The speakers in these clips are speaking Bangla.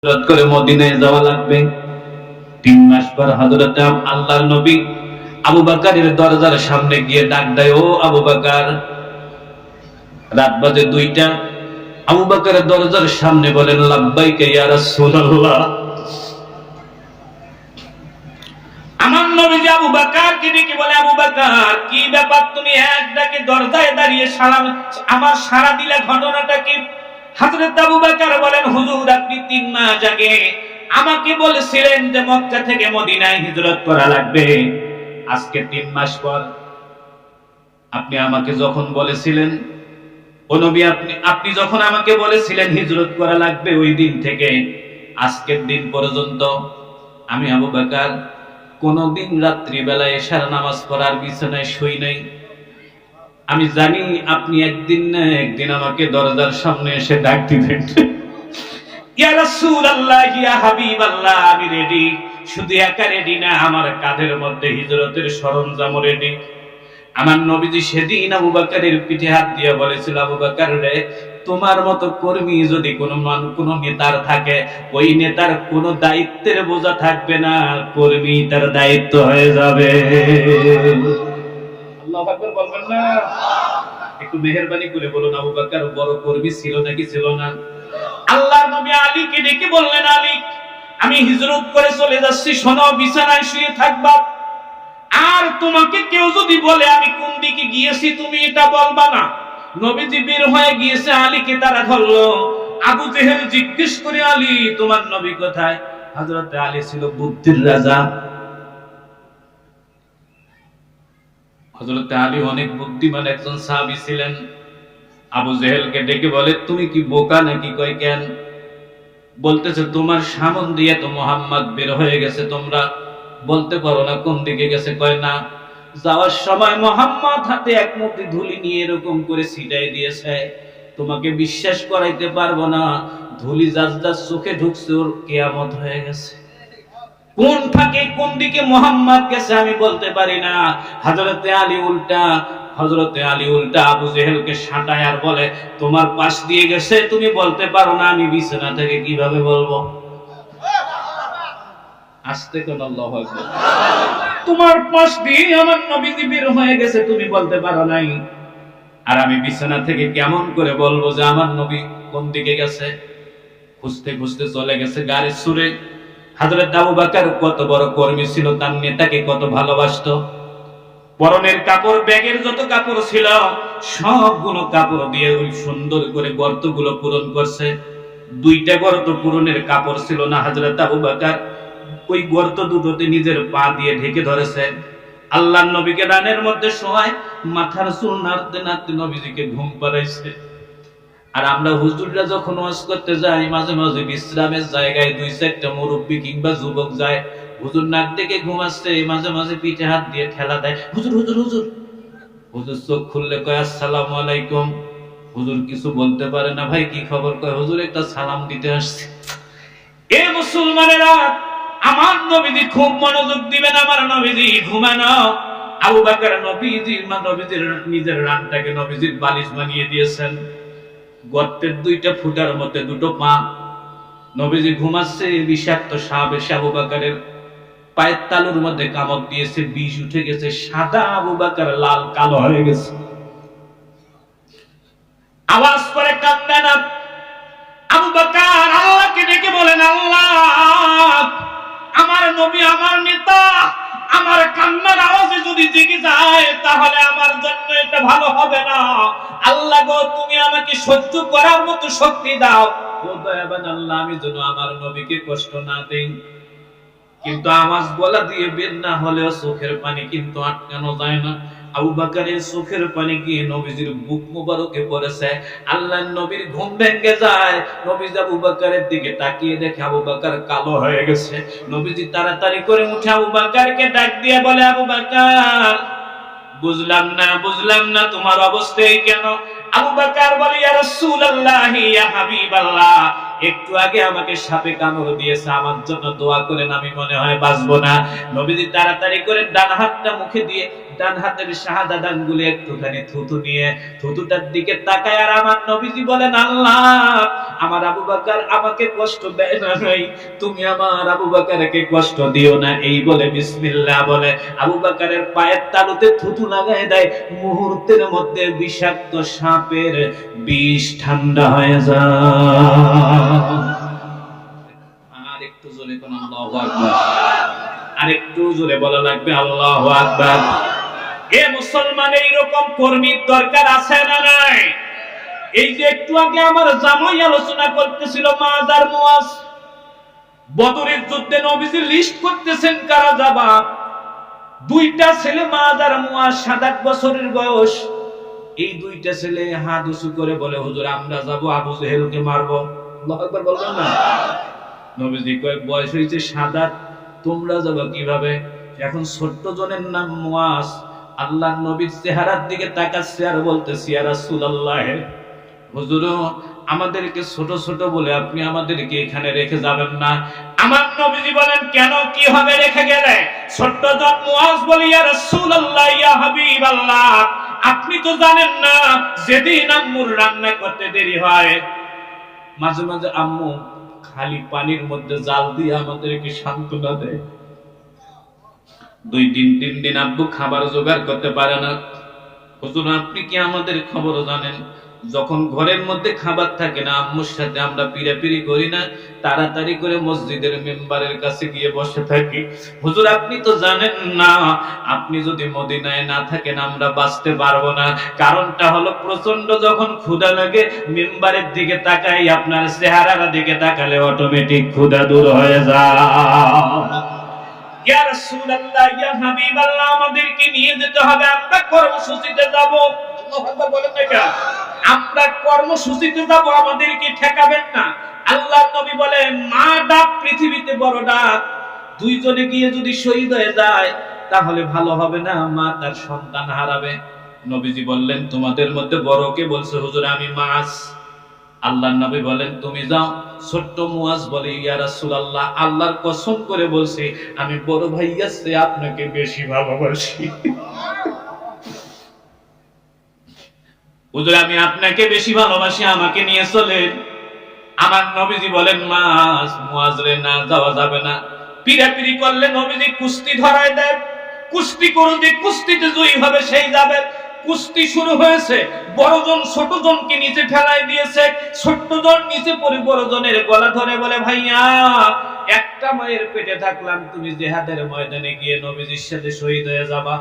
হিজরত করে মদিনায় যাওয়া লাগবে। 3 মাস পর হযরত আল্লাহর নবী আবু বকরের দরজার সামনে গিয়ে ডাক দেয়, ও আবু বকর। রাত বাজে 2টা। আবু বকরের দরজার সামনে বলেন, লাব্বাইকা ইয়া রাসূলুল্লাহ। আমার নবীজি আবু বকরকে ডেকে বলে, আবু বকর, কি ব্যাপার, তুমি এক ডাকে দরজায় দাঁড়িয়ে আমার সাড়া দিলে, ঘটনাটা কি? হযরত আবু বকর বলেন, হুজুর, আপনি 3 মাস আগে আমাকে বলেছিলেন যে মক্কা থেকে মদিনায় হিজরত করা লাগবে। আজকে 3 মাস পর আপনি আমাকে যখন বলেছিলেন, ও নবী, আপনি যখন আমাকে বলেছিলেন হিজরত করা লাগবে, ওই দিন থেকে আজকের দিন পর্যন্ত আমি আবু বকর কোনদিন রাত্রি বেলায় এশার নামাজ পড়ার বিছানায় শুই নাই। আমি জানি আপনি একদিন না একদিন আমাকে দরজার সামনে এসে ডাক দিবেন। ইয়া রাসূলুল্লাহ, ইয়া হাবিবাল্লাহ, আমি রেডি। শুধু একা রেডি না, আমার কাঁধের মধ্যে হিজরতের সরঞ্জাম রেডি। আমার নবীজি সেদিন আবু বকরের পিঠে হাত দিয়ে বলেছিল, আবু বকর রে, তোমার মতো কর্মী যদি কোনো নেতার থাকে, ওই নেতার কোনো দায়িত্বের বোঝা থাকবে না, কর্মী তার দায়িত্ব হয়ে যাবে। আল্লাহু আকবার বলবেন না? একটু মেহেরবানি করে বলুন, আবু বকর বড় কর্মী ছিল নাকি ছিল না? আল্লাহর নবী আলীকে ডেকে বললেন, আলী, আমি হিজরত করে চলে যাচ্ছি, শোনো, বিছানায় শুয়ে থাকবা। আর তোমাকে কেউ যদি বলে আমি কোন দিকে গিয়েছি, তুমি এটা বলবা না। নবীজি বের হয়ে গিয়েছে, আলীকে তারা ধরলো। আবু জেহেল জিজ্ঞেস করে, আলী, তোমার নবী কোথায়? হযরত আলী ছিল বুদ্ধির রাজা। হযরত আলী অনেক বুদ্ধিমান একজন সাহাবী ছিলেন। আবু জেহেলকে ডেকে বলে, তুমি কি বোকা নাকি? কয় কেন? বলতেছে, তোমার সামন দিয়ে তো মুহাম্মদ বের হয়ে গেছে, তোমরা বলতে পারো না কোন দিকে গেছে? কয় না, যাওয়ার সময় মুহাম্মদ হাতে এক মুঠি ধুলি নিয়ে এরকম করে ছিটাই দিয়েছে। তোমাকে বিশ্বাস করাইতে পারবো না, ধুলি যার যার চোখে ঢুকছে ওর কিয়ামত হয়ে গেছে। কোন ফাঁকে কোন দিকে মুহাম্মদ গেছে আমি বলতে পারি না। হযরতে আলী উল্টা আবু জেহেলকে শাটায় আর বলে, তোমার পাশ দিয়ে গেছে, তুমি বলতে পারো না, আমি বিছানা থেকে কিভাবে বলবো? আস্তে কোন, আল্লাহু আকবার। তোমার পাশ দিয়ে আমার নবীজি বের হয়ে গেছে, তুমি বলতে পারো নাই, আর আমি বিছানা থেকে কেমন করে বলবো যে আমার নবী কোন দিকে গেছে? খুঁজতে খুঁজতে চলে গেছে গাড়ির সুরে। হযরত আবু বকর কত বড় কর্মী ছিল, তার নেতাকে কত ভালোবাসতো। পরনের কাপড়, ব্যাগের যত কাপড় ছিল সবগুলো কাপড় দিয়ে ওই সুন্দর করে গর্তগুলো পূরণ করছে। 2টা গর্ত পূরণের কাপড় ছিল না, হযরত আবু বকর ওই গর্ত দুটোতে নিজের পা দিয়ে ঢেকে ধরেছে। আল্লাহর নবীকে রানের মধ্যে শোয়ায়, মাথার চুল নাড়তে নাড়তে নবীজিকে ঘুম পাড়াইছে। আর আমরা হুজুররা যখন ওয়াজ করতে যাই, মাঝে মাঝে বিশ্রামের জায়গায় 2-4টা মুরব্বি কিংবা যুবক যায়, হুজুর নাক ডেকে ঘুমাচ্ছে, মাঝে মাঝে পিঠে হাত দিয়ে ঠেলা দেয়, হুজুর হুজুর হুজুর। হুজুর চোখ খুললে কয়, আসসালামু আলাইকুম। হুজুর কিছু বলতে পারে না, ভাই কি খবর? কয়, হুজুর একটা সালাম দিতে আসছে। এ মুসলমানেরা, আমার নবীজি খুব মনোযোগ দিবেন, আমার নবীজি ঘুমানো। আবু বকর নবীজির নিজের রানটাকে নবীজির বালিশ বানিয়ে দিয়েছেন। গর্তের 2টা ফুটার মধ্যে 2টো পা। নবীজি ঘুমাচ্ছে, বিষাক্ত সাপ এসে আবু বকরের পায়ের তালুর মধ্যে কামড় দিয়েছে, বিষ উঠে গেছে, সাদা আবু বকর লাল কালো হয়ে গেছে। আওয়াজ করে কাঁদেন আবু বকর, আল্লাহকে ডেকে বলেন, আল্লাহ, আমার নবী, আমার নেতা, আমার কান্নার আওয়াজে যদি জেগে যায় তাহলে আমার জন্য এটা ভালো হবে না। আল্লাহ গো, তুমি আমাকে সহ্য করার মতো শক্তি দাও। ও দয়াবান আল্লাহ, আমি যেন আমার নবীকে কষ্ট না দেই। কিন্তু আওয়াজ গলা দিয়ে বের না হলেও চোখের পানি কিন্তু আটকানো যায় না। আবু বকরের চোখের পানি গিয়ে নবীজির বুক মোবারকে পড়েছে। আল্লাহর নবীর ঘুম ভেঙে যায়। নবীজি আবু বকরের দিকে তাকিয়ে দেখে আবু বকর কালো হয়ে গেছে। নবীজি তাড়াতাড়ি করে উঠে আবু বকরকে ডাক দিয়ে বলে, আবু বকর, বুঝলাম না তোমার অবস্থা এই কেন? আবু বকর বলে, ইয়া রাসূলুল্লাহ, ইয়া হাবিবাল্লাহ, একটু আগে আমাকে সাপে কামড় দিয়েছে, আমার জন্য দোয়া করেন, আমি মনে হয় বাঁচবো না। নবীজি তাড়াতাড়ি করে ডান হাতটা মুখে দিয়ে ডান হাতের শাহাদাত আঙ্গুলে একটুখানি থুতু নিয়ে থুতুটার দিকে তাকায় আর আমার নবীজি বলেন, আল্লাহ আমার আবু বকর আমাকে কষ্ট দেয় না, নাই তুমি আমার আবু বকরকে কষ্ট দিও না। এই বলে বিসমিল্লাহ বলে আবু বকরের পায়ের তালুতে থুতু লাগায় দেয়। মুহূর্তের মধ্যে বিষাক্ত সাপের বিষ ঠান্ডা হয়ে যায়। আর একটু জোরে কোন আল্লাহু আকবার, আর একটু জোরে বলা লাগবে আল্লাহু আকবার। এ মুসলমান, এইরকম কর্মীর দরকার আছে না নাই? এই যে একটু আগে আমার জামাই আলোচনা করতেছিল মাআজ আর মুআজ, বদরের যুদ্ধে নবীজি লিস্ট করতেছেন কারা যাবা। দুইটা ছেলে মাআজ আর মুআজ, 7-8 বছরের বয়স। এই দুইটা ছেলে হাত উঁচু করে বলে, হুজুর আমরা যাব, আবু জেহেলকে মারবো। আল্লাহু আকবার বলবেন না? নবীজি কয় বয়স হইছে 7-8, তোমরা যাবা কিভাবে? এখন ছোট্ট জনের নাম মুআজ আল্লাহর নবীর চেহারার দিকে তাকাচ্ছে আর বলতেছে, ইয়া রাসূলুল্লাহ, হুজুর আমাদেরকে ছোট ছোট বলে আপনি আমাদেরকে এখানে রেখে যাবেন না। আমার নবীজি বলেন, কেন, কি হবে রেখে গেলে? ছোট্ট জন মুআজ বলে, ইয়া রাসূলুল্লাহ, ইয়া হাবিবাল্লাহ, আপনি তো জানেন না যেদিন আম্মুর রান্না করতে দেরি হয়, মাঝে মাঝে আম্মু খালি পানির মধ্যে জাল দিয়ে আমাদেরকে সান্ত্বনা দেয়। 2-3 দিন আব্বু খাবার জোগাড় করতে পারে না। হুজুর আপনি কি আমাদের খবর জানেন? যখন ঘরের মধ্যে খাবার থাকে না, আম্মুর সাথে আমরা পিড়াপিড়ি করি না, তাড়াতাড়ি করে মসজিদের মেম্বারের কাছে গিয়ে বসে থাকি। হুজুর আপনি তো জানেন না, আপনি যদি মদিনায় না থাকেন আমরা বাঁচতে পারবো না। কারণটা হলো প্রচন্ড যখন ক্ষুধা লাগে মেম্বারের দিকে তাকাই, আপনার চেহারার দিকে তাকালে অটোমেটিক ক্ষুধা দূর হয়ে যায়। ইয়া রাসূলুল্লাহ, ইয়া হাবিবাল্লাহ, আমাদেরকে নিয়ে যেতে হবে, আমরা কর্মসূচিতে যাব। আল্লাহু আকবার বলেন না কেন? আমরা কর্মসূচিতে যাব, আমাদেরকে ঠেকাবেন না। আল্লাহর নবী বলেন, মা ডাক পৃথিবীতে বড় ডাক, দুইজনে গিয়ে যদি শহীদ হয়ে যায় তাহলে ভালো হবে না, মা তার সন্তান হারাবে। নবীজি বললেন, তোমাদের মধ্যে বড় কে বলছে? হুজুর আমি মাছ। আল্লাহর নবী বলেন, তুমি যাও। ছোট্ট মুআজ বলে, ইয়া রাসূলুল্লাহ, আল্লাহর কসম করে বলছি আমি বড় ভাইয়ার চেয়ে আপনাকে বেশি ভালোবাসি। হুজুর আমি আপনাকে বেশি ভালোবাসি, আমাকে নিয়ে চলেন। আমার নবীজি বলেন, মুআজ রে না যাওয়া যাবে না। পিড়াপিড়ি করলে নবীজি কুস্তি ধরায় দেন, কুস্তি করুন, যে কুস্তিতে জয়ী হবে সেই যাবে। কুস্তি শুরু হয়েছে, বড়জন ছোটজনকে নিচে ফেলাই দিয়েছে, ছোটজন নিচে পড়ে বড়জনের গলা ধরে বলে, ভাইয়া একটা মায়ের পেটে থাকলাম, তুমি জিহাদের ময়দানে গিয়ে নবীজির সাথে শহীদ হয়ে যাবা,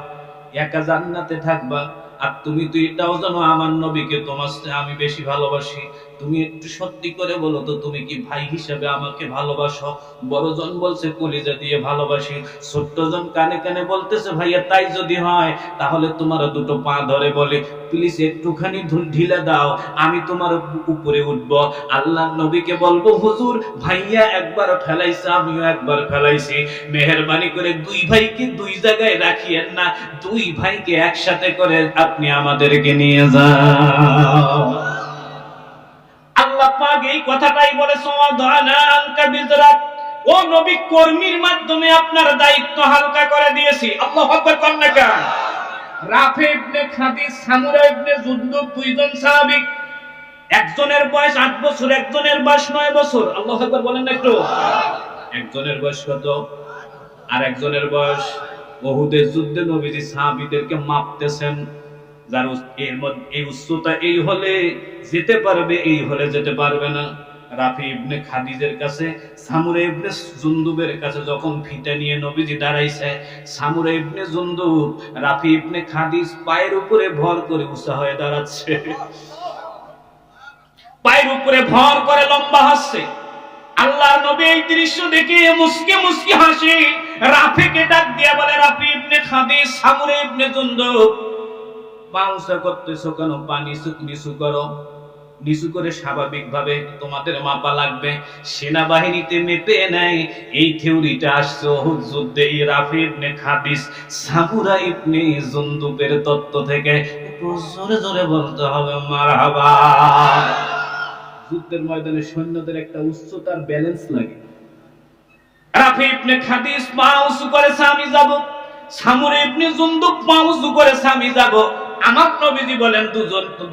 একা জান্নাতে থাকবা। আর তুমি তো এটাও জানো আমার নবীকে তোমার চেয়ে আমি বেশি ভালোবাসি। তুমি একটু সত্যি করে বলো তো, তুমি কি ভাই হিসেবে আমাকে ভালোবাসো? বড়জন বলছে কলিজা দিয়ে ভালোবাসি। ছোট্টজন কানে কানে বলতেছে, ভাইয়া তাই যদি হয় তাহলে তোমার দুটো পা ধরে বলে, প্লিজ একটুখানি ঢিলে দাও, আমি তোমার উপরে উঠবো। আল্লাহর নবীকে বলবো, হুজুর ভাইয়া একবার ফেলাইছে, আমিও একবার ফেলাইছি, মেহেরবানি করে দুই ভাইকে দুই জায়গায় রাখিয়েন না, দুই ভাইকে একসাথে করে আপনি আমাদেরকে নিয়ে যাও। আল্লাহ পাক এই কথাটাই বলেছে, ওয়াদানা আনকা বিজরাক, ও নবী কর্মীর মাধ্যমে আপনার দায়িত্ব হালকা করে দিয়েছি। আল্লাহু আকবার কন্যা কেন? রাফি ইবনে খাদিজ, সামুরা ইবনে জুনদুব, দুইজন সাহাবী, একজনের বয়স 8 বছর, একজনের বয়স 9 বছর। আল্লাহু আকবার বলেন না একটু? একজনের বয়স কত আর একজনের বয়স? উহুদের যুদ্ধে নবীজি সাহাবীদেরকে মাপতেছেন, যার এর মধ্যে এই উচ্চতা এই হলে যেতে পারবে, এই হলে যেতে পারবে না। রাফি ইবনে খাদিজের কাছে, সামুরা ইবনে জুনদুবের কাছে যখন ফিতা নিয়ে নবীজি দাঁড়াইছে, সামুরা ইবনে জুনদুব রাফি ইবনে খাদিজ পায়ের উপরে ভর করে উঁচা হয়ে দাঁড়াচ্ছে, পায়ের উপরে ভর করে লম্বা হাসছে। আল্লাহর নবী এই দৃশ্য দেখে মুস্কি মুস্কি হাসি, রাফিকে ডাক দিয়ে বলে, রাফি ইবনে খাদিজ, সামুরা ইবনে জুনদুব, পাউসা করতেছো কেন? পানি নিচু করো। নিচু করে স্বাভাবিকভাবে তোমাদের মাপা লাগবে। সেনাবাহিনীতে মেপে নেয়, এই থিওরিটা আসছে উহুদ যুদ্ধে এই রাফি ইবনে খাদিজ সামুরা ইবনে জুনদুবের তত্ত্ব থেকে। জোরে জোরে বলতে হবে মারহাবা। যুদ্ধের ময়দানে সৈন্যদের একটা উচ্চতার ব্যালেন্স লাগে। রাফি ইবনে খাদিস পা উঁচু করেছে, আমি যাব। সামুর ইবনে জুনদুব পা উঁচু করেছে, আমি যাব। আমার নবীজি বলেন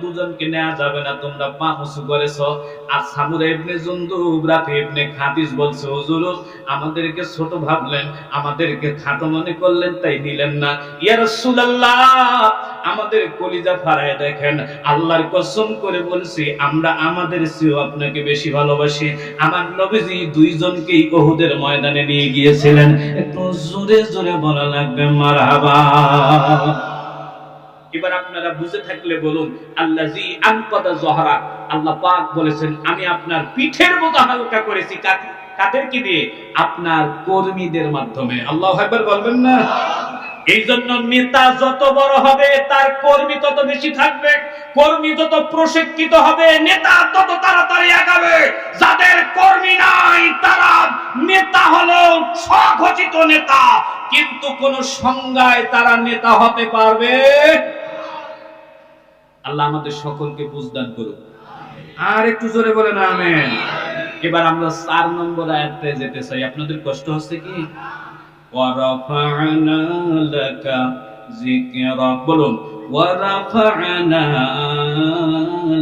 দুজনকে নেওয়া যাবে না, তোমরা পা উঁচু করেছো। আর সামুর ইবনে জুনদুব রাফি ইবনে খাদিস বলছে, হুজুর আমাদেরকে ছোট ভাবলেন, আমাদেরকে খাটো মনে করলেন, তাই নিলেন না। ইয়া রাসূলুল্লাহ, আমাদের কলিজা ফাড়ায় দেখেন, আল্লাহর কসম করে বলছি, আমরা আমাদের চেয়েও আপনাকে বেশি ভালোবাসি। আমার নবীজি দুইজনকেই উহুদের ময়দানে নিয়ে গিয়েছিলেন। একটু জোরে জোরে বলা লাগবে মারহাবা। এবার আপনারা বুঝে থাকলে বলুন, আল্লাযী আনকাদা যহরা। আল্লাহ পাক বলেছেন, আমি আপনার পিঠের বোঝা হালকা করেছি। কাদেরকে দিয়ে? আপনার কর্মীদের মাধ্যমে। আল্লাহু আকবার বলবেন না? এই জন্য নেতা যত বড় হবে তার কর্মী তত বেশি থাকবে। কর্মী যত প্রশিক্ষিত হবে নেতা তত তাড়াতাড়ি আগাবে। যাদের কর্মী নাই তারা নেতা হলো স্বঘোষিত নেতা, কিন্তু কোন সংজ্ঞায় তারা নেতা হতে পারবে। আল্লাহ আমাদের সকলকে বুঝদান করুন। আর একটু জোরে বলেন আমিন। এবার আমরা 4 নম্বর আয়াতে যেতে চাই। আপনাদের কষ্ট হচ্ছে কি? ওয়ারাফা'না লাকা যিকরাক। বলুন, ওয়ারাফা'না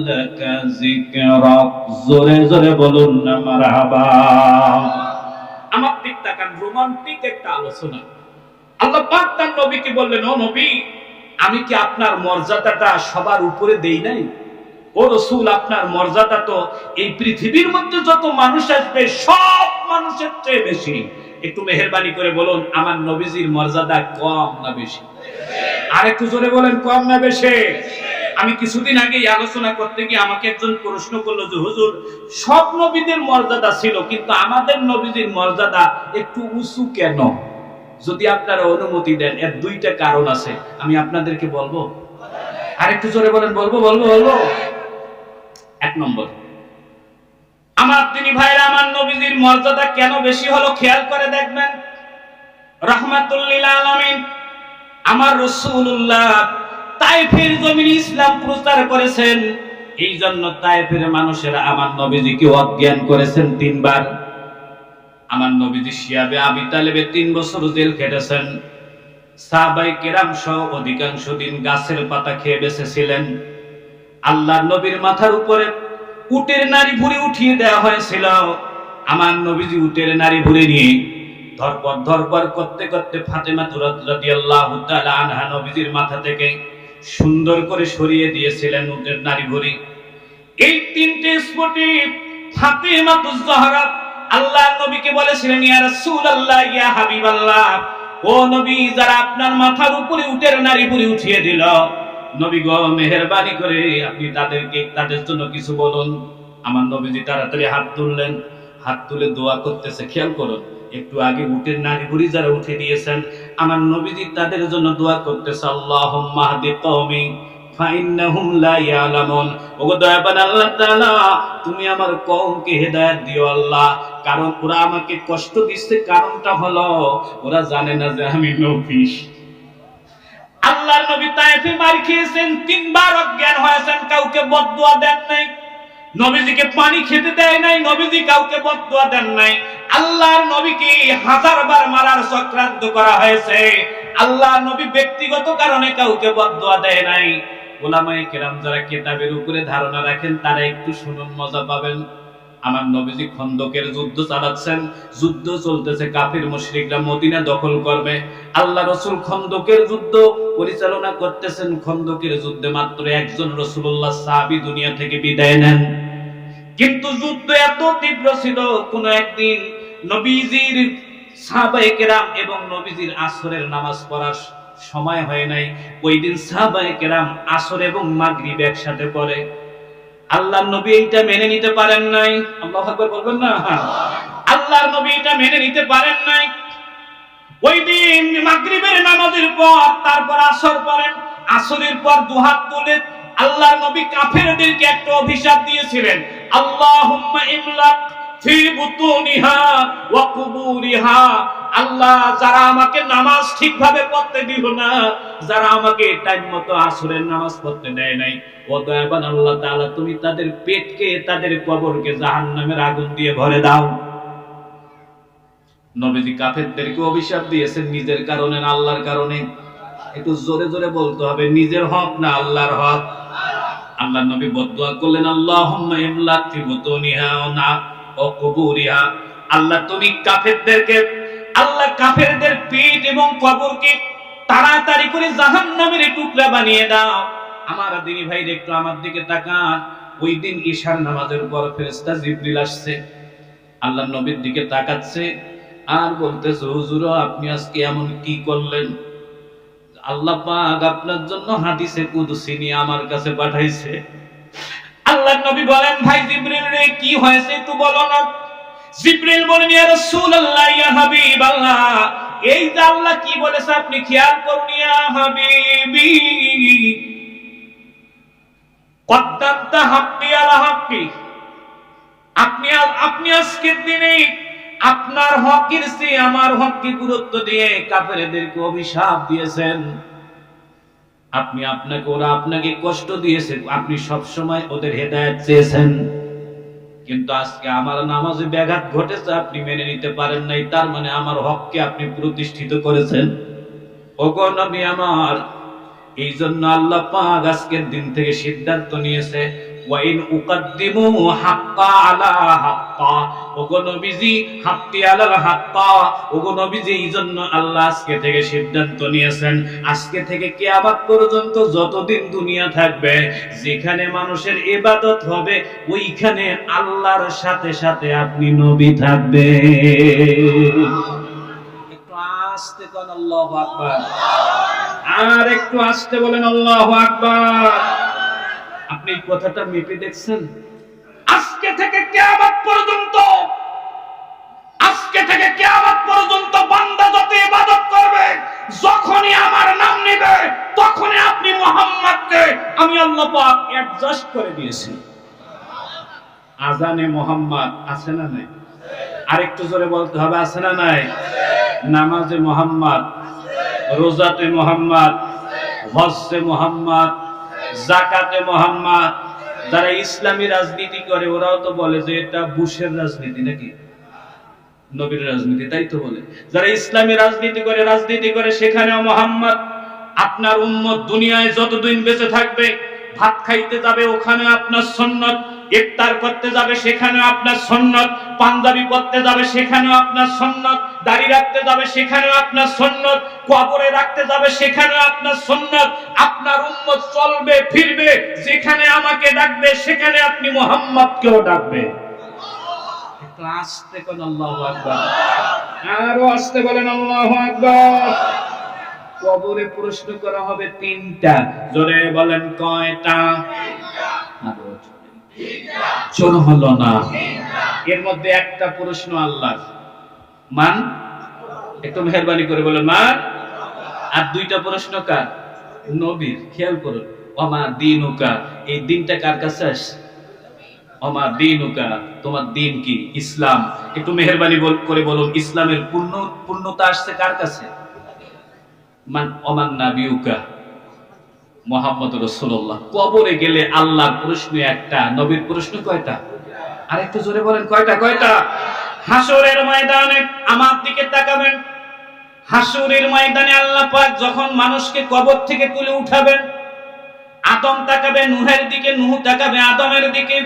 লাকা যিকরাক। জোরে জোরে বলুন না মারহাবা। আমার দিক তাকান, রোমান্টিক একটা আলোচনা। আল্লাহ পাক তার নবীকে বললেন, ও নবী, আমি কি আপনার মর্যাদাটা সবার উপরে দেই নাই? ও রাসূল, আপনার মর্যাদা তো এই পৃথিবীর মধ্যে যত মানুষ আসবে সব মানুষের চেয়ে বেশি। একটু মেহেরবানি করে বলুন, আমার নবীজির মর্যাদা কম না বেশি? আর একটু জোরে বলেন, কম না বেশি? আমি কিছুদিন আগে আলোচনা করতে গিয়ে আমাকে একজন প্রশ্ন করলো যে হুজুর, সব নবীদের মর্যাদা ছিল, কিন্তু আমাদের নবীজির মর্যাদা একটু উঁচু কেন? যদি আপনারা অনুমতি দেন, এর 2টা কারণ আছে, আমি আপনাদেরকে বলবো। আর একটু জোরে বলেন, বলবো বলবো বলবো। 1 নম্বর, আমার তিনি ভাইরা, আমার নবীজির মর্যাদা কেন বেশি হলো খেয়াল করে দেখবেন। রাহমাতুল লিল আলামিন আমার রাসূলুল্লাহ তায়েফের জমিনে ইসলাম প্রচার করেছেন। এই জন্য তায়েফের মানুষেরা আমার নবীজিকে অজ্ঞান করেছেন 3 বার। আমার নবীজি শিয়াবে আবি তালেবে 3 বছর জেল খেটেছেন। সাহাবায়ে কেরাম সহ অধিকাংশ দিন গাছের পাতা খেয়ে বেঁচেছিলেন। আল্লাহর নবীর মাথার উপরে উটের নাড়ি ভুঁড়ি উঠিয়ে দেওয়া হয়েছিল। আমার নবীজি উটের নাড়ি ভুঁড়ি নিয়ে ধরপড় করতে করতে ফাতেমা রাদিয়াল্লাহু তাআলা আনহা নবীজির মাথা থেকে সুন্দর করে সরিয়ে দিয়েছিলেন উটের নাড়ি ভুঁড়ি। এই 3টে স্পটে ফাতেমা তুজ-জহরা আল্লাহর নবীকে বলেছিলেন, ইয়া রাসূলুল্লাহ, ইয়া হাবিবাল্লাহ, ও নবী, যারা আপনার মাথার উপরে উটের নাড়ি ভুঁড়ি উঠিয়ে দিল, নবী গো, মেহেরবানি করে আপনি তাদের জন্য কিছু বলুন। আমার নবীজি তাড়াতাড়ি হাত তুললেন, হাত তুলে দোয়া করতেছে। খেয়াল করুন, একটু আগে উটের নাড়ি ভুঁড়ি যারা উঠে দিয়েছেন, আমার নবীজি তাদের জন্য দোয়া করতেছে, আল্লাহুম্মা হাদি কওমি ফাইন্নাহুম লা ইয়ালামুন। ওগো দয়াবান আল্লাহ তাআলা, তুমি আমার কওমকে হেদায়েত দিও আল্লাহ, কারণ ওরা আমাকে কষ্ট দিচ্ছে। কারণটা হলো ওরা জানে না যে আমি নবী। আল্লাহর নবী তায়েফে মার খেয়েছেন, 3 বার অজ্ঞান হয়েছেন, কাউকে বদদুয়া দেন নাই। নবীজিকে পানি খেতে দেয় নাই, নবীজি কাউকে বদদুয়া দেন নাই। আল্লাহর নবীকে 1000 বার মারার চক্রান্ত করা হয়েছে। আল্লাহর নবী ব্যক্তিগত কারণে কাউকে বদদুয়া দেয় নাই। উলামায়ে কেরাম যারা কিতাবের উপরে ধারণা রাখেন তারা একটু শুনুন, মজা পাবেন। আমার নবীজি খন্দকের যুদ্ধ চালাচ্ছেন, যুদ্ধ চলতেছে, কাফির মুশরিকরা মদিনা দখল করবে। আল্লাহ রাসূল খন্দকের যুদ্ধ পরিচালনা করতেছেন। খন্দকের যুদ্ধে মাত্র একজন রাসূলুল্লাহ সাহাবী দুনিয়া থেকে বিদায় নেন। কিন্তু যুদ্ধ এত তীব্র ছিল, কোন একদিন নবীজির সাহাবায়ে কেরাম এবং নবীজির আসরের নামাজ পড়ার সময় হয় নাই। ওই দিন সাহাবায়ে কেরাম আসর এবং মাগরিব একসাথে পড়ে। আল্লাহর নবী এটা মেনে নিতে পারেন নাই। আল্লাহু আকবার বলবেন না? আল্লাহর নবী এটা মেনে নিতে পারেন নাই। ওই দিন মাগরিবের নামাজের পর তারপর আসর পড়েন। আসরের পর দুহাত তুলে আল্লাহর নবী কাফেরদেরকে একটা অভিশাপ দিয়েছিলেন, আল্লাহুম্মা ইমলাক ফি বুতুনিহা ওয়া কুবুরিহা। আল্লাহ যারা আমাকে নামাজ ঠিকভাবে পড়তে দিল না, যারা আমাকে টাইম মতো আসরের নামাজ পড়তে দেয় নাই, ও দয়াবান আল্লাহ তাআলা তুমি তাদের পেটকে, তাদের কবরকে জাহান্নামের আগুন দিয়ে ভরে দাও। নবীজি কাফেরদেরকে অভিশাপ দিয়েছেন নিজের কারণে না আল্লাহর কারণে? একটু জোরে জোরে বলতে হবে, নিজের হক না আল্লাহর হক? আল্লাহর নবী বদদুয়া করলেন, আল্লাহুম্মা ইমলা ফি বুতুনিহা ওয়া কুবুরিহা। আল্লাহ তুমি কাফেরদেরকে, আল্লাহ কাফেরদের পেট এবং কবরকে তাড়াতাড়ি করে জাহান্নামের টুকরা বানিয়ে দাও। আমার দিনী ভাইরা একটু আমার দিকে তাকান। ওই দিন ঈশার নামাজের পর ফেরেশতা জিবরিল আসছে, আল্লাহর নবীর দিকে তাকাচ্ছে আর বলতেছে, হুজুর আপনি আজকে এমন কি করলেন? আল্লাহ পাক আপনার জন্য হাদিসে কুদসি নিয়ে আমার কাছে পাঠাইছে। আল্লাহর নবী বলেন, ভাই জিবরিল রে কি হয়েছে একটু বলো না। জিবরিল বলেন, ইয়া রাসূলুল্লাহ, ইয়া হাবিবাল্লাহ, এই যে আল্লাহ কি বলেছে আপনি খেয়াল করুন। ইয়া হাবিবি কদ্দামতা হাক্কি আলা হাক্কি, আপনি আজকের দিনে আপনার হকের চেয়ে আমার হককে গুরুত্ব দিয়ে কাফেরদেরকে অভিশাপ দিয়েছেন। ওরা আপনাকে কষ্ট দিয়েছে, আপনি সব সময় ওদের হেদায়েত চেয়েছেন, কিন্তু আজকে আমার নামাজে ব্যাঘাত ঘটেছে, আপনি মেনে নিতে পারেন নাই, তার মানে আমার হককে আপনি প্রতিষ্ঠিত করেছেন। ওগো নবী আমার, এই জন্য আল্লাহ পাক আজকের দিন থেকে সিদ্ধান্ত নিয়েছে, ওয়াইন উকাদ্দিমু হাক্কা আলা হাক্কা, ওগো নবীজি হাক্কি আলা হাক্কা, ওগো নবীজি এই জন্য আল্লাহ আজকে থেকে সিদ্ধান্ত নিয়েছেন, আজকে থেকে কিয়ামত পর্যন্ত যতদিন দুনিয়া থাকবে, যেখানে মানুষের ইবাদত হবে ওইখানে আল্লাহর সাথে সাথে আপনি নবী থাকবে। একটু আস্তে কোন আল্লাহু আকবার, আর একটু আস্তে বলেন আল্লাহু আকবার। আপনি কথাটা মেপে দেখছেন? আজকে থেকে কিয়ামত পর্যন্ত, আজকে থেকে কিয়ামত পর্যন্ত বান্দা যত ইবাদত করবে, যখনই আমার নাম নেবে তখনই আপনি মুহাম্মদকে আমি আল্লাহ পাক অ্যাডজাস্ট করে দিয়েছি। আজানে মুহাম্মদ আছে না নাই? আরেকটু জোরে বলতে হবে, আছে না নাই? নামাজে মুহাম্মদ, রোজাতে মুহাম্মদ, হজ্জে মুহাম্মদ, যাকাতে মুহাম্মদ। যারা ইসলামী রাজনীতি করে ওরাও তো বলে যে এটা বুশের রাজনীতি, নাকি নবীর রাজনীতি, তাই তো বলে। যারা ইসলামী রাজনীতি করে সেখানেও মুহাম্মদ। আপনার উম্মত দুনিয়ায় যতদিন বেঁচে থাকবে, ভাত খাইতে যাবে ওখানে আপনার সুন্নাত, ইফতার করতে যাবে সেখানে আপনার সুন্নাত, পাঞ্জাবি পরতে যাবে সেখানেও আপনার সুন্নাত, দাড়ি রাখতে যাবে সেখানেও আপনার সুন্নাত, কবরে রাখতে যাবে সেখানেও আপনার সুন্নাত। আপনার উম্মত চলবে ফিরবে, যেখানে আমাকে ডাকবে সেখানে আপনি মুহাম্মদকেও ডাকবে। একটু আস্তে কোন আল্লাহু আকবার, আরো আস্তে বলেন আল্লাহু আকবার। কবরে প্রশ্ন করা হবে তিনটা, জোরে বলেন কয়টা? আরো জোর হলো না। এর মধ্যে একটা প্রশ্ন আল্লাহর, মান, একটু মেহেরবানি করে বলেন মান। আর দুইটা প্রশ্ন কার? নবীর। খেয়াল করুন, ওমা দীনুকা, এই দিনটা কার কাছে আসছে? ওমা দীনুকা, তোমার দিন কি? ইসলাম। একটু মেহেরবানি করে বলুন, ইসলামের পূর্ণতা আসছে কার কাছে? মান ওমান নাবিউকা, মুহাম্মদ রাসূলুল্লাহ। কবরে গেলে আল্লাহর প্রশ্ন একটা, নবীর প্রশ্ন কয়টা? আর একটু জোরে বলেন কয়টা? কয়টা? হাসরের ময়দানে আমার দিকে তাকাবেন। হাসরের ময়দানে আল্লাহ পাক যখন মানুষকে কবর থেকে তুলে উঠাবেন, আদম তাকাবে নূহের দিকে, নূহ তাকাবে আদমের দিকে।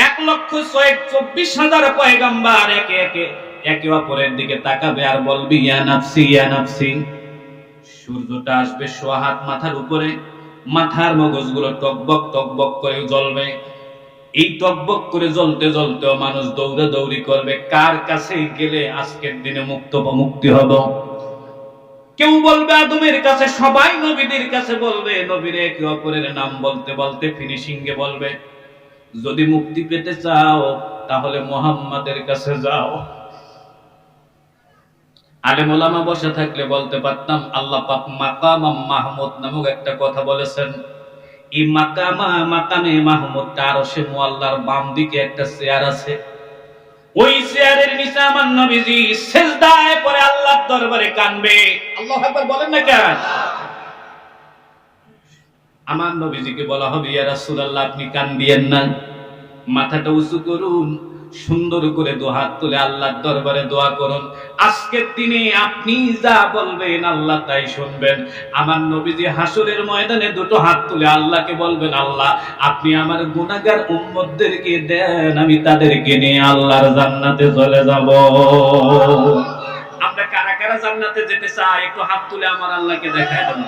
1,24,000 পয়গম্বর একে অপরের দিকে তাকাবে আর বলবে ইয়া নাফসি ইয়া নাফসি। সূর্যটা আসবে সোয়া হাত মাথার উপরে, মাথার মগজগুলো টকবক টকবক করে জ্বলবে। এই টকবক করে জ্বলতে জ্বলতেও মানুষ দৌড়াদৌড়ি করবে কার কাছে গেলে আজকের দিনে মুক্তি হব। কেউ বলবে আদমের কাছে, সবাই নবীদের কাছে বলবে, নবীরে একে অপরের নাম বলতে বলতে ফিনিশিং এ বলবে যদি মুক্তি পেতে চাও তাহলে মুহাম্মাদের কাছে যাও। আলেম ওলামা বসে থাকলে বলতে পারতাম, আল্লাহ পাক মাকাম মাহমুদ নামক একটা কথা বলেছেন। এই মাকামে মাহমুদটা আরশে মুআল্লার বাম দিকে একটা চেয়ার আছে। ওই চেয়ারের নিচে আমার নবীজি সিজদায় পড়ে আল্লাহর দরবারে কানবে। আল্লাহু আকবার বলেন না কেন? আমার নবীজিকে বলা হবে, ইয়া রাসূলুল্লাহ আপনি কান্দিয়েন না, মাথাটা উঁচু করুন, সুন্দর করে দু হাত তুলে আল্লাহর দরবারে দোয়া করুন। আজকের দিনে আপনি যা বলবেন আল্লাহ তাই শুনবেন। আমার নবীজি হাসরের ময়দানে দুটো হাত তুলে আল্লাহকে বলবেন, আল্লাহ আপনি আমার গুনাহগার উম্মতদেরকে দেন, আমি তাদেরকে নিয়ে আল্লাহর জান্নাতে চলে যাব। আমরা কারা কারা জান্নাতে যেতে চাই? একটু হাত তুলে আমার আল্লাহকে দেখায় দেন।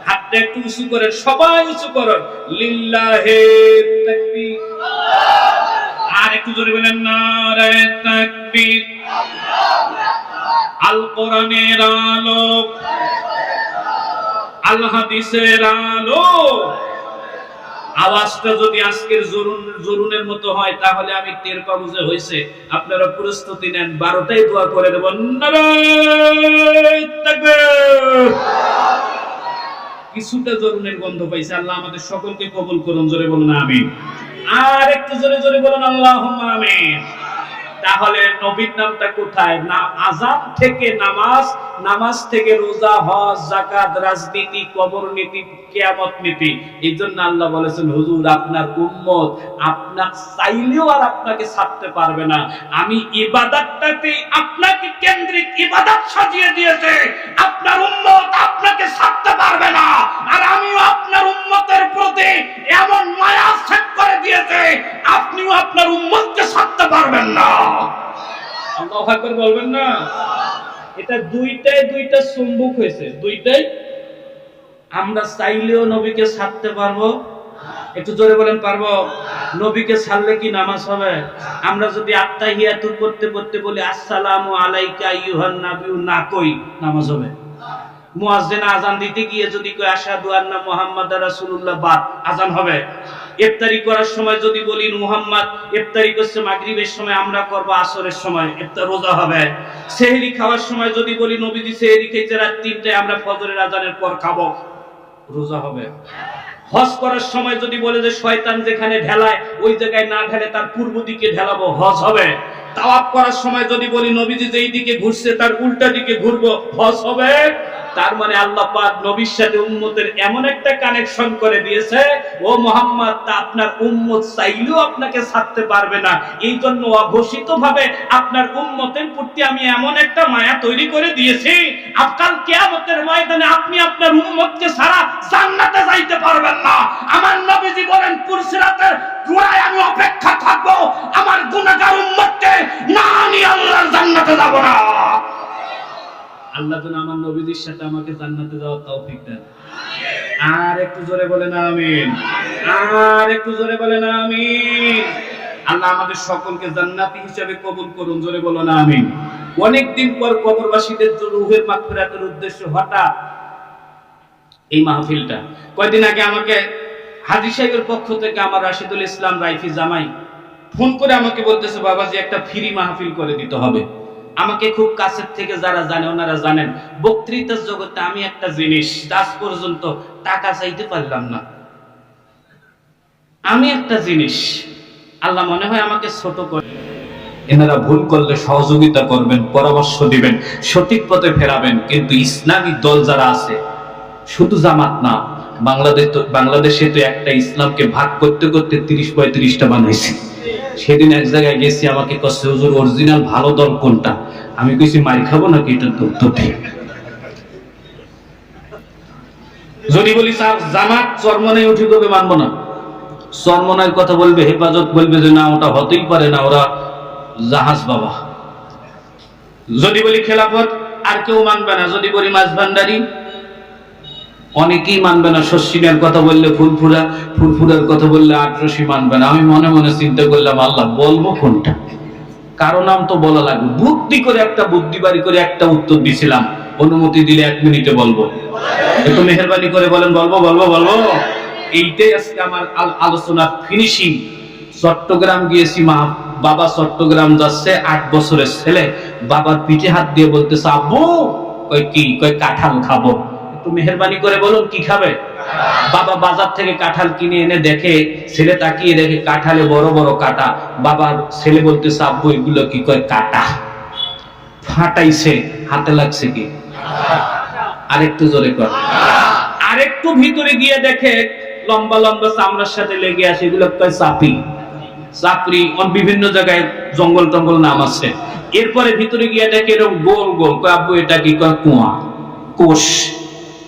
হাতটা একটু উঁচু করেন, সবাই উঁচু করুন। লিল্লাহি তাকবীর। আর একটু জোরে বলেন, নারে তাকবীর। আল কোরআনের আলো, আল হাদিসের আলো। আওয়াজটা যদি আজকের জরুনের মতো হয় তাহলে আমি টের পাবো যে হয়েছে। আপনারা প্রস্তুতি নেন, 12টায় দোয়া করে দেব। নারে তাকবীর। কিছুটা জরুনের গন্ধ পাইছে। আল্লাহ আমাদের সকলকে কবুল করুন, জোরে বলুন আমিন। আর একটু জোরে জোরে বলুন আল্লাহুম্মা আমিন। তাহলে নবীর নামটা কোথায়? না, আযান থেকে নামাজ, নামাজ থেকে রোজা, হজ, যাকাত, রাজনীতি, কবর নীতি, কিয়ামত নীতি। এইজন্য আল্লাহ বলেছেন, হুজুর আপনার উম্মত আপনার চাইলেও আর আপনাকে ছাড়তে পারবে না। আমি ইবাদতটাতে আপনাকে কেন্দ্রিক ইবাদত সাজিয়ে দিয়েছে, আপনার উম্মত আপনাকে ছাড়তে পারবে না। আর আমিও আপনার উম্মতের প্রতি এমন মায়া সেট করে দিয়েছে, আপনিও আপনার উম্মতকে ছাড়তে পারবেন না। আল্লাহু আকবার বলবেন না? এটা দুইটা সম্মুখ হয়েছে, দুইটাই। আমরা চাইলেও নবীকে ছাড়তে পারবো? একটু জোরে বলেন, পারবো? নবীকে ছাড়লে কি নামাজ হবে? আমরা যদি আত্তাহিয়াতু পড়তে পড়তে বলি আসসালামু আলাইকা আইয়ুহান নাবিয়্যু না কই, নামাজ হবে? মুয়াজ্জিন আযান দিতে গিয়ে যদি কই আশহাদু আন্না মুহাম্মাদার রাসূলুল্লাহ, বাদ, আযান হবে? ইফতারি করার সময় যদি বলি মুহাম্মদ ইফতারি করছে মাগরিবের সময়, আমরা করব আসরের সময়, ইফতার রোজা হবে। সেহরি খাওয়ার সময় যদি বলি নবীজি সেহরি খেয়েছে রাত 3টায়, আমরা ফজরের আযানের পর খাবো, রোজা হবে। হজ করার সময় যদি বলে যে শয়তান যেখানে ঢেলায় ওই জায়গায় না ঢেলে তার পূর্ব দিকে ঢেলাবো, হজ হবে। তাওয়াফ করার সময় যদি বলি নবীজি যেই দিকে ঘুরছে তার উল্টা দিকে ঘুরবো, হজ হবে। তার মানে আল্লাহ পাক নবীর সাথে উম্মতের এমন একটা কানেকশন করে দিয়েছে, ও মুহাম্মদ তা আপনার উম্মত চাইলেও আপনাকে ছাড়তে পারবে না। এই জন্য অঘোষিতভাবে আপনার উম্মতের প্রতি আমি এমন একটা মায়া তৈরি করে দিয়েছি, আজকাল কিয়ামতের ময়দানে আপনি আপনার উম্মতকে ছাড়া জান্নাতে যাইতে পারবেন না। আমার নবীজি বলেন, পুরসিরাতের চূড়ায় আমি অপেক্ষা থাকবো, আমার গুনাহগার উম্মতকে না নিয়ে আল্লাহর জান্নাতে যাব না। আল্লাহ যেন আমার নবীজির সাথে আমাকে জান্নাতে যাওয়ার তৌফিক দেন। আর একটু জোরে বলেন আমিন। আর একটু জোরে বলেন আমিন। আল্লাহ আমাদের সকলকে জান্নাতি হিসেবে কবুল করুন, জোরে বলুন আমিন। অনেকদিন পর কবরবাসীদের রূহের মাগফিরাতের উদ্দেশ্যে হঠাৎ এই মাহফিলটা। কয়েকদিন আগে আমাকে হাজী সাহেবের পক্ষ থেকে আমার রাশিদুল ইসলাম রাইফি জামাই ফোন করে আমাকে বলতেছে, বাবাজি একটা ফ্রি মাহফিল করে দিতে হবে। আমাকে খুব কাছের থেকে যারা জানে ওনারা জানেন, বক্তৃতার জগতে আমি একটা জিনিস আজ পর্যন্ত টাকা চাইতে পারলাম না। আমি একটা জিনিস, আল্লাহ মনে হয় আমাকে ছোট করে, এনারা ভুল করলে সহযোগিতা করবেন, পরামর্শ দিবেন, সঠিক পথে ফেরাবেন। কিন্তু ইসলামী দল যারা আছে, শুধু জামাত না, বাংলাদেশে তো একটা ইসলামকে ভাগ করতে করতে 30-35টা বানাইছে। সেদিন এক জায়গায় গেছি, আমাকে কষ্ট, হুজুর অরিজিনাল ভালো দল কোনটা? আমি কইছি মার খাবো নাকি এটা তো ঠিক। যদি বলি জামাত চরমনায় উঠে যাবে, মানবো না। চরমনার কথা বলবে, হেফাজত বলবে যে না ওটা হতেই পারে না, ওরা জাহাজ বাবা। যদি বলি খেলাফত, আর কেউ মানবে না। যদি বলি মাঝভান্ডারি, অনেকেই মানবে না। শশিনের কথা বললে ফুরফুরার কথা বললে আটরশি মানবে না। আমি মনে মনে চিন্তা করলাম, আল্লাহ বলবো কোনটা? কারো নাম তো বলা লাগবে। বুদ্ধি বাড়ি করে একটা উত্তর দিছিলাম, অনুমতি দিলে 1 মিনিটে বলবো। একটু মেহেরবানি করে বলেন, বলবো। এইটাই আজকে আমার আলোচনা ফিনিশিং। চট্টগ্রাম গিয়েছি, বাবা চট্টগ্রাম যাচ্ছে, 8 বছরের ছেলে বাবার পিঠে হাত দিয়ে বলতেছে, আব্বু কই কি? কই কাঁঠাল খাবো। একটু মেহেরবানি করে বলুন কি খাবে? বাবা বাজার থেকে কাঁঠাল কিনে এনে দেখে, ছেলে তাকিয়ে দেখে কাঁঠালে বড় বড় কাঁটা। বাবার ছেলে বলতেছে, আব্বু এগুলো কি? কয় কাঁটা। ফাটাইছে, হাতে লাগছে কি? আরেকটু জোরে কর। আরেকটু ভিতরে গিয়ে দেখে লম্বা লম্বা চামড়ার সাথে লেগে আসে, এগুলো কয় চাপি, চাপড়ি, বিভিন্ন জায়গায় জঙ্গল টঙ্গল নাম আছে। এরপরে ভিতরে গিয়ে দেখে এরকম গোল গোল, কয় আব্বু এটা কি? কয় কুয়া, কোষ।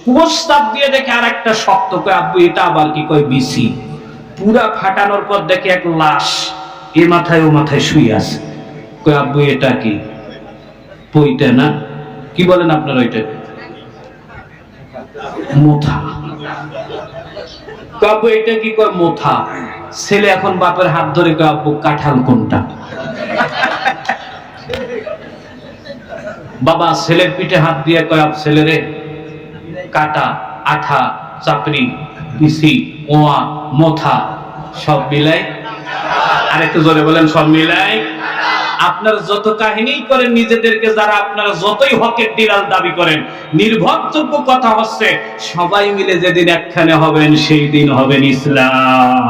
কোষ চাপ দিয়ে দেখে আর একটা শক্ত, কয় আব্বু এটা আবার কি? কয় বিসি। পুরা ফাটানোর পর দেখে এক লাশ, এ মাথায় ও মাথায় শুয়ে আছে। কয় আব্বু এটা কি? পইটা না? কি বলেন আপনারা ওইটা? মোথা। আব্বু এটা কি? কয় মোথা। ছেলে এখন বাপের হাত ধরে কয় আব্বু কাঁঠাল কোনটা? বাবা ছেলের পিঠে হাত দিয়ে কয় ছেলেরে কাটা, আঠা, চাপড়ি, বিসি, ওয়া, মোথা সব মিলাই। আর একটু জোরে বলেন, সব মিলাই। আপনারা যত কাহিনী করেন নিজেদেরকে, যারা আপনারা যতই হকের দিলাল দাবি করেন, নির্ভরযোগ্য কথা হচ্ছে সবাই মিলে যেদিন একখানে হবেন সেই দিন হবেন ইসলাম।